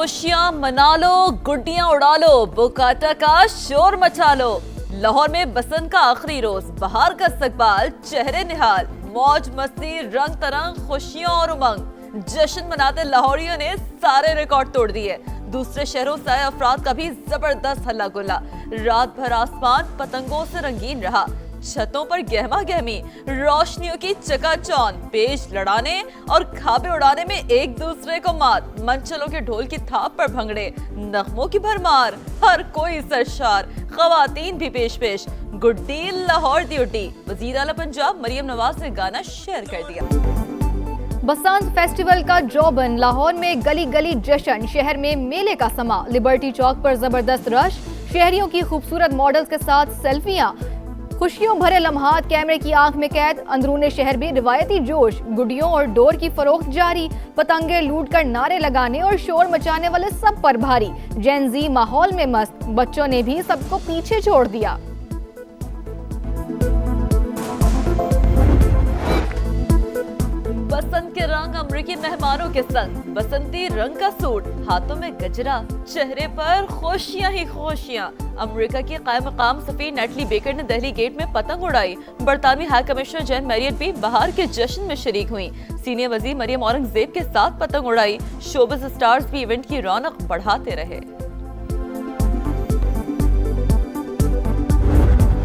खुशियां मना लो, गुड्डियां उड़ा लो, बुकाटा का शोर मचा लो। लाहौर में बसंत का आखिरी रोज, बहार का इस्तकबाल, चेहरे निहाल, मौज मस्ती, रंग तरंग, खुशियां और उमंग। जश्न मनाते लाहौरियों ने सारे रिकॉर्ड तोड़ दिए। दूसरे शहरों से आए अफराद का भी जबरदस्त हल्ला गुल्ला। रात भर आसमान पतंगों से रंगीन रहा, छतों पर गहमा गहमी, रोशनियों की चकाचौंध, पेश लड़ाने और खाबे उड़ाने में एक दूसरे को मात, मंचलों के ढोल की थाप पर भंगड़े, नगमों की भरमार, हर कोई सरशार, खवातीन भी पेश पेश। गुड्डी लाहौर ड्यूटी। वजीर आला पंजाब मरियम नवाज ने गाना शेयर कर दिया। बसंत फेस्टिवल का जौबन, लाहौर में गली गली जश्न, शहर में मेले का समा। लिबर्टी चौक पर जबरदस्त रश, शहरियों की खूबसूरत मॉडल्स के साथ सेल्फियां, खुशियों भरे लम्हात कैमरे की आंख में कैद। अंदरूने शहर भी रिवायती जोश, गुडियों और डोर की फरोख्त जारी। पतंगे लूट कर नारे लगाने और शोर मचाने वाले सब पर भारी। जेनजी माहौल में मस्त, बच्चों ने भी सबको पीछे छोड़ दिया। बसंत के रंग अमरीकी मेहमानों के संग, बसंती रंग का सूट, हाथों में गजरा, चेहरे पर खुशियां ही खुशियां। अमेरिका की कायम मकाम सफीर नेटली बेकर ने दिल्ली गेट में पतंग उड़ाई। बरतानवी हाई कमिश्नर जैन मैरियट भी बहार के जश्न में शरीक हुई। सीनियर वजीर मरियम औरंगजेब के साथ पतंग उड़ाई। शोबिज़ स्टार्स भी इवेंट की रौनक बढ़ाते रहे।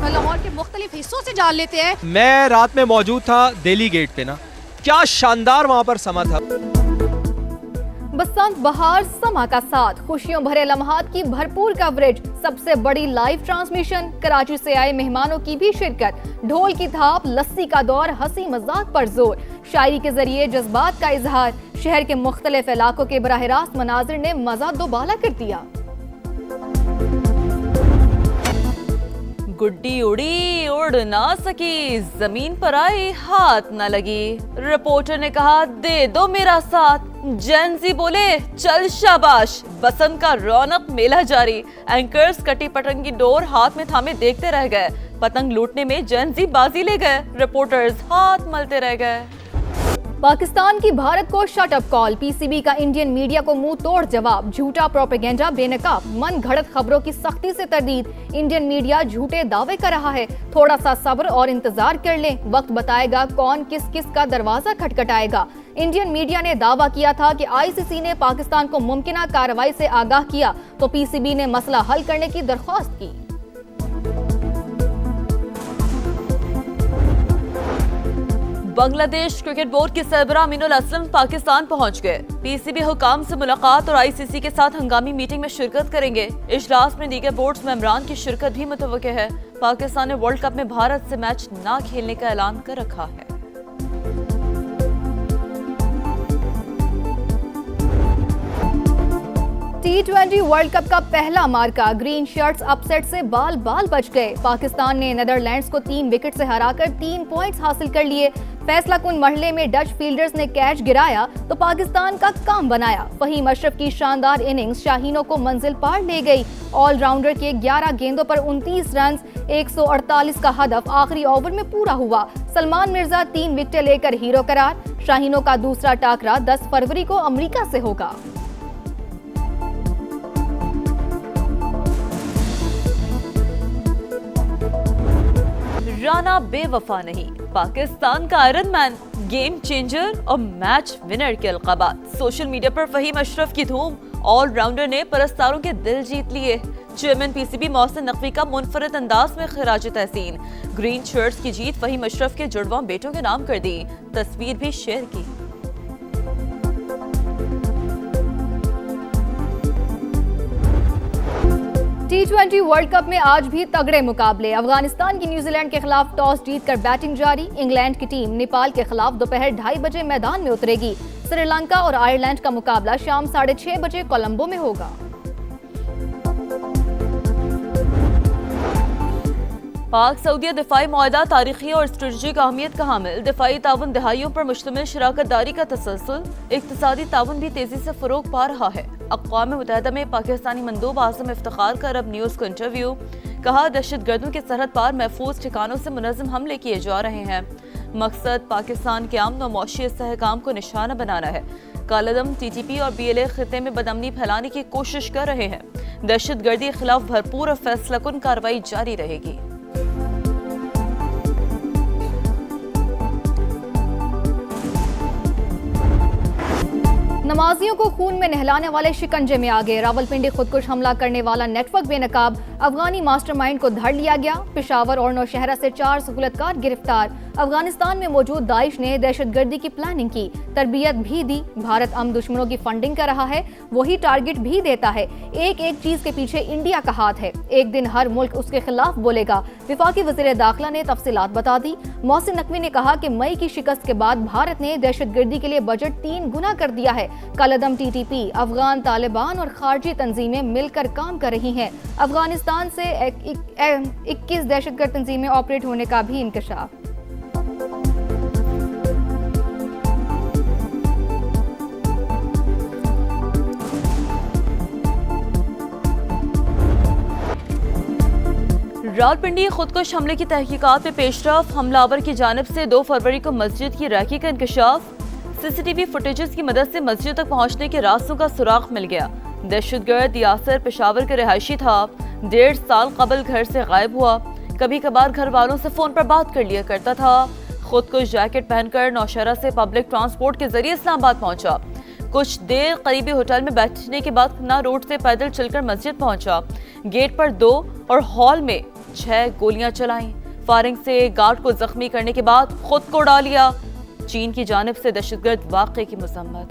लाहौर के मुख्तलिफ हिस्सों से जान लेते हैं। मैं रात में मौजूद था दिल्ली गेट पे ना, क्या शानदार वहाँ पर समा था। बसंत बहार समा का साथ, खुशियों भरे लम्हात की भरपूर कवरेज, सबसे बड़ी लाइव ट्रांसमिशन, कराची से आए मेहमानों की भी शिरकत, ढोल की थाप, लस्सी का दौर, हंसी मजाक पर जोर, शायरी के जरिए जज्बात का इजहार। शहर के मुख्तलिफ इलाकों के बराह रास्त मनाजिर ने मजा दोबाला कर दिया। गुड्डी उड़ी उड़ ना सकी, जमीन पर आई हाथ न लगी। रिपोर्टर ने कहा दे दो मेरा साथ, जेनजी बोले चल शाबाश। बसंत का रौनक मेला जारी। एंकर्स कटी पतंग की डोर हाथ में थामे देखते रह गए। पतंग लूटने में जेनजी बाजी ले गए, रिपोर्टर्स हाथ मलते रह गए। पाकिस्तान की भारत को शट अप कॉल, पीसीबी का इंडियन मीडिया को मुंह तोड़ जवाब। झूठा प्रोपेगेंडा बेनकाब, मन घड़त खबरों की सख्ती से तरदीद। इंडियन मीडिया झूठे दावे कर रहा है, थोड़ा सा सब्र और इंतजार कर लें, वक्त बताएगा कौन किस किस का दरवाजा खटखटाएगा। इंडियन मीडिया ने दावा किया था कि आईसीसी ने पाकिस्तान को मुमकिना कार्रवाई से आगाह किया तो पीसीबी ने मसला हल करने की दरख्वास्त की। बांग्लादेश क्रिकेट बोर्ड के सरबराह अमीनुल असलम पाकिस्तान पहुंच गए। पीसीबी हुकाम से मुलाकात और आईसीसी के साथ हंगामी मीटिंग में शिरकत करेंगे। इजलास में दीगर बोर्ड्स मेंबरान की शिरकत भी मुतवक्के है। पाकिस्तान ने वर्ल्ड कप में भारत से मैच न खेलने का ऐलान कर रखा है। T20 वर्ल्ड कप का पहला मार्का, ग्रीन शर्ट्स अपसेट से बाल बाल बच गए। पाकिस्तान ने नीदरलैंड्स को 3 विकेट से हराकर 3 पॉइंट्स हासिल कर लिए। फैसला कुन मरहले में डच फील्डर्स ने कैच गिराया तो पाकिस्तान का काम बनाया। फहीम अशरफ की शानदार इनिंग्स शाहीनों को मंजिल पार ले गई। ऑलराउंडर के 11 गेंदों पर 29 रन, 148 का हदफ आखिरी ओवर में पूरा हुआ। सलमान मिर्जा 3 विकेटें लेकर हीरो करार। शाहीनों का दूसरा टाकरा 10 फरवरी को अमेरिका से होगा। राना बेवफा नहीं, पाकिस्तान का आयरन मैन, गेम चेंजर और मैच विनर के अलक़ाबात। सोशल मीडिया पर फहीम अशरफ की धूम, ऑलराउंडर ने परस्तारों के दिल जीत लिए। चेयरमैन पीसीबी मोहसिन नकवी का मुनफरद अंदाज में खिराज तहसीन। ग्रीन शर्ट्स की जीत फहीम अशरफ के जुड़वा बेटों के नाम कर दी, तस्वीर भी शेयर की। T20 वर्ल्ड कप में आज भी तगड़े मुकाबले। अफगानिस्तान की न्यूजीलैंड के खिलाफ टॉस जीतकर बैटिंग जारी। इंग्लैंड की टीम नेपाल के खिलाफ दोपहर 2:30 बजे मैदान में उतरेगी। श्रीलंका और आयरलैंड का मुकाबला शाम 6:30 बजे कोलंबो में होगा। पाक सऊदीया दिफाई मुआहदा तारीखी और स्ट्रेटजिक अहमियत का हामिल। दिफाई ताउन दहाइयों पर मुश्तमिल शराकत दारी का तसलसल। इक्तिसादी ताउन भी तेजी से फरोग पा रहा है। अक़वाम मुत्तहिदा में पाकिस्तानी मंदूब आज़म इफ्तिखार का अरब न्यूज़ को इंटरव्यू। कहा दहशतगर्दों के सरहद पार महफूज ठिकानों से मुनज़्ज़म हमले किए जा रहे हैं। मकसद पाकिस्तान के अमन और मौशी इस्तेहकाम को निशाना बनाना है। कालादम टीटीपी और बीएलए खिते में बदअमनी फैलाने की कोशिश कर रहे हैं। दहशतगर्दी के खिलाफ भरपूर और फैसलाकुन कार्रवाई जारी रहेगी। नमाजियों को खून में नहलाने वाले शिकंजे में आ गए। रावलपिंडी खुदकुश हमला करने वाला नेटवर्क बेनकाब अफगानी मास्टरमाइंड को धर लिया गया। पेशावर और नौशहरा से 4 सहूलतकार गिरफ्तार। अफगानिस्तान में मौजूद दाइश ने दहशतगर्दी की प्लानिंग की, तरबियत भी दी। भारत दुश्मनों की फंडिंग कर रहा है, वही टारगेट भी देता है। एक एक चीज के पीछे इंडिया का हाथ है। एक दिन हर मुल्क उसके खिलाफ बोलेगा। विफाकी वज़ीर दाखिला ने तफसीलात बता दी। मोहसिन नकवी ने कहा कि मई की शिकस्त के बाद भारत ने दहशतगर्दी के लिए बजट 3 गुना कर दिया है। कालादम टीटीपी, अफगान तालिबान और खारजी तंजीमें मिलकर काम कर रही हैं। अफगानिस्तान से 21 दहशतगर्द तंजीमें ऑपरेट होने का भी इंकशाफ। रावलपिंडी खुदकुश हमले की तहकीकात में पेशरफ। हमलावर की जानिब से 2 फरवरी को मस्जिद की रैकी का इंकशाफ। सीसीटीवी फुटेजेस की मदद से मस्जिद तक पहुंचने के रास्तों का सुराग मिल गया। दहशतगर्द यासर पेशावर के रिहायशी था। 1.5 साल कबल घर से गायब हुआ। कभी कभार घर वालों से फोन पर बात कर लिया करता था। खुदकुश जैकेट पहनकर नौशहरा से पब्लिक ट्रांसपोर्ट के जरिए इस्लामाबाद पहुंचा। कुछ देर करीबी होटल में बैठने के बाद खन्ना रोड से पैदल चलकर मस्जिद पहुंचा। गेट पर 2 और हॉल में 6 गोलियां चलाईं। फायरिंग से गार्ड को जख्मी करने के बाद खुद को उड़ा लिया। चीन की जानिब से दहशतगर्द वाक़े की मज़म्मत।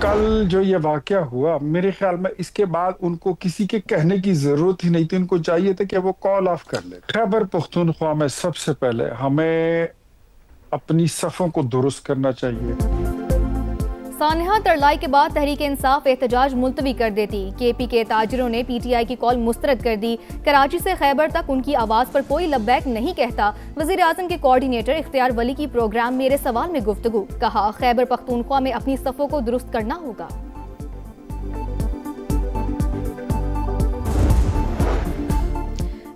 कल जो ये वाकया हुआ, मेरे ख्याल में इसके बाद उनको किसी के कहने की जरूरत ही नहीं थी। उनको चाहिए था कि वो कॉल ऑफ कर ले। खैबर पख्तूनख्वा में सबसे पहले हमें अपनी सफ़ों को दुरुस्त करना चाहिए। सानहा तरलाई के बाद तहरीक इंसाफ एहतजाज मुलतवी कर देती। केपी के ताजिरों ने पीटीआई की कॉल मुस्तरद कर दी। कराची से खैबर तक उनकी आवाज़ पर कोई लब्बैक नहीं कहता। वज़ीर आज़म के कोऑर्डिनेटर इख्तियार वली की प्रोग्राम मेरे सवाल में गुफ्तगू। कहा खैबर पख्तूनख्वा में अपनी सफ़ों को दुरुस्त करना होगा।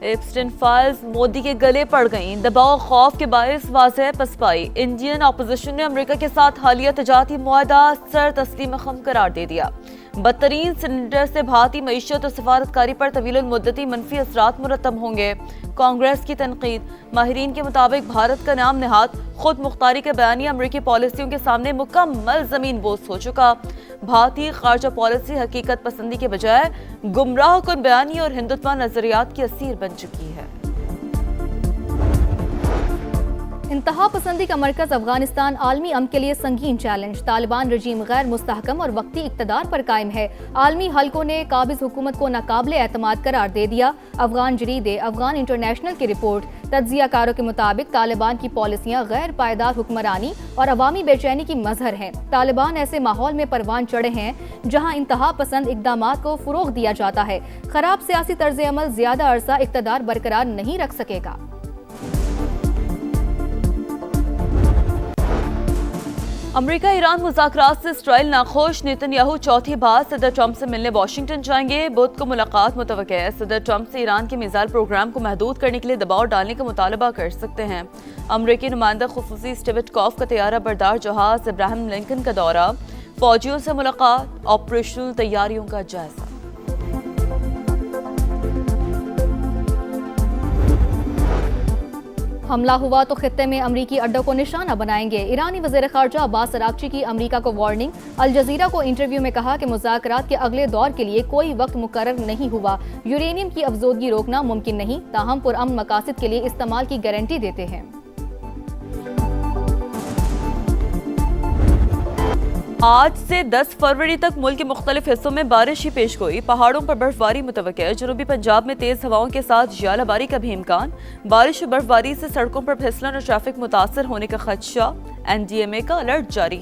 एप्स्टाइन फाइल्स मोदी के गले पड़ गईं। दबाव खौफ के बायस वाज़ेह पसपाई। इंडियन अपोजिशन ने अमेरिका के साथ हालिया तजारती मुआहदा सर तस्लीम खम करार दे दिया। बदतरीन सिलेंडर से भारतीय मईशत और सफारतकारी पर तवील मुद्दती मनफी असरात मुरतब होंगे। कांग्रेस की तनकीद। माहिरीन के मुताबिक भारत का नाम नहाद खुद मुख्तारी का बयानिया अमरीकी पॉलिसियों के सामने मुकम्मल जमीन बोस हो चुका। भारतीय खारजा पॉलिसी हकीकत पसंदी के बजाय गुमराह कुन बयानी और हिंदुत्व नजरियात की असीर बन चुकी है। इंतहा पसंदी का मरकज अफगानिस्तान आलमी अमन के लिए संगीन चैलेंज। तालिबान रजीम गैर मुस्तहकम और वक्ती इक्तदार पर कायम है। आलमी हलकों ने काबिज हुकूमत को नाकाबिले एतमाद करार दे दिया। अफगान जरीदे अफगान इंटरनेशनल की रिपोर्ट। तज्जियाकारों के मुताबिक तालिबान की पॉलिसियां गैर पायदार हुक्मरानी और अवामी बेचैनी की मजहर हैं। तालिबान ऐसे माहौल में परवान चढ़े हैं जहां इंतहा पसंद इकदामात को फरोग दिया जाता है। खराब सियासी तर्ज अमल ज्यादा अरसा इक्तदार बरकरार नहीं रख सकेगा। अमेरिका ईरान मुज़ाकरात से इसराइल नाखुश। नेतन्याहू चौथी बार सदर ट्रंप से मिलने वाशिंगटन जाएंगे। बुध को मुलाकात मुतवक्किल है। सदर ट्रंप से ईरान के मिसाइल प्रोग्राम को महदूद करने के लिए दबाव डालने का मुतालबा कर सकते हैं। अमरीकी नुमाइंदा खुसूसी स्टीव विटकॉफ का तैयारा बरदार जहाज इब्राहिम लिंकन का दौरा। फौजियों से मुलाकात। ऑपरेशनल तैयारियों का जायजा। हमला हुआ तो खित्ते में अमरीकी अड्डों को निशाना बनाएंगे। ईरानी वज़ीर ख़ारजा अब्बास अरागची की अमरीका को वार्निंग। अल जज़ीरा को इंटरव्यू में कहा कि मुज़ाकरात के अगले दौर के लिए कोई वक्त मुकर्रर नहीं हुआ। यूरेनियम की अफजोदगी रोकना मुमकिन नहीं, ताहम पुरअमन मकासद के लिए इस्तेमाल की गारंटी देते हैं। आज से 10 फरवरी तक मुल्क के मुख्तलिफ हिस्सों में बारिश ही पेश गोई। पहाड़ों पर बर्फबारी मुतवक्किल है। जनूबी पंजाब में तेज हवाओं के साथ यालाबारी का भी इम्कान। बारिश और बर्फबारी से सड़कों पर फिसलन और ट्रैफिक मुतासर होने का खदशा। NDMA का अलर्ट जारी।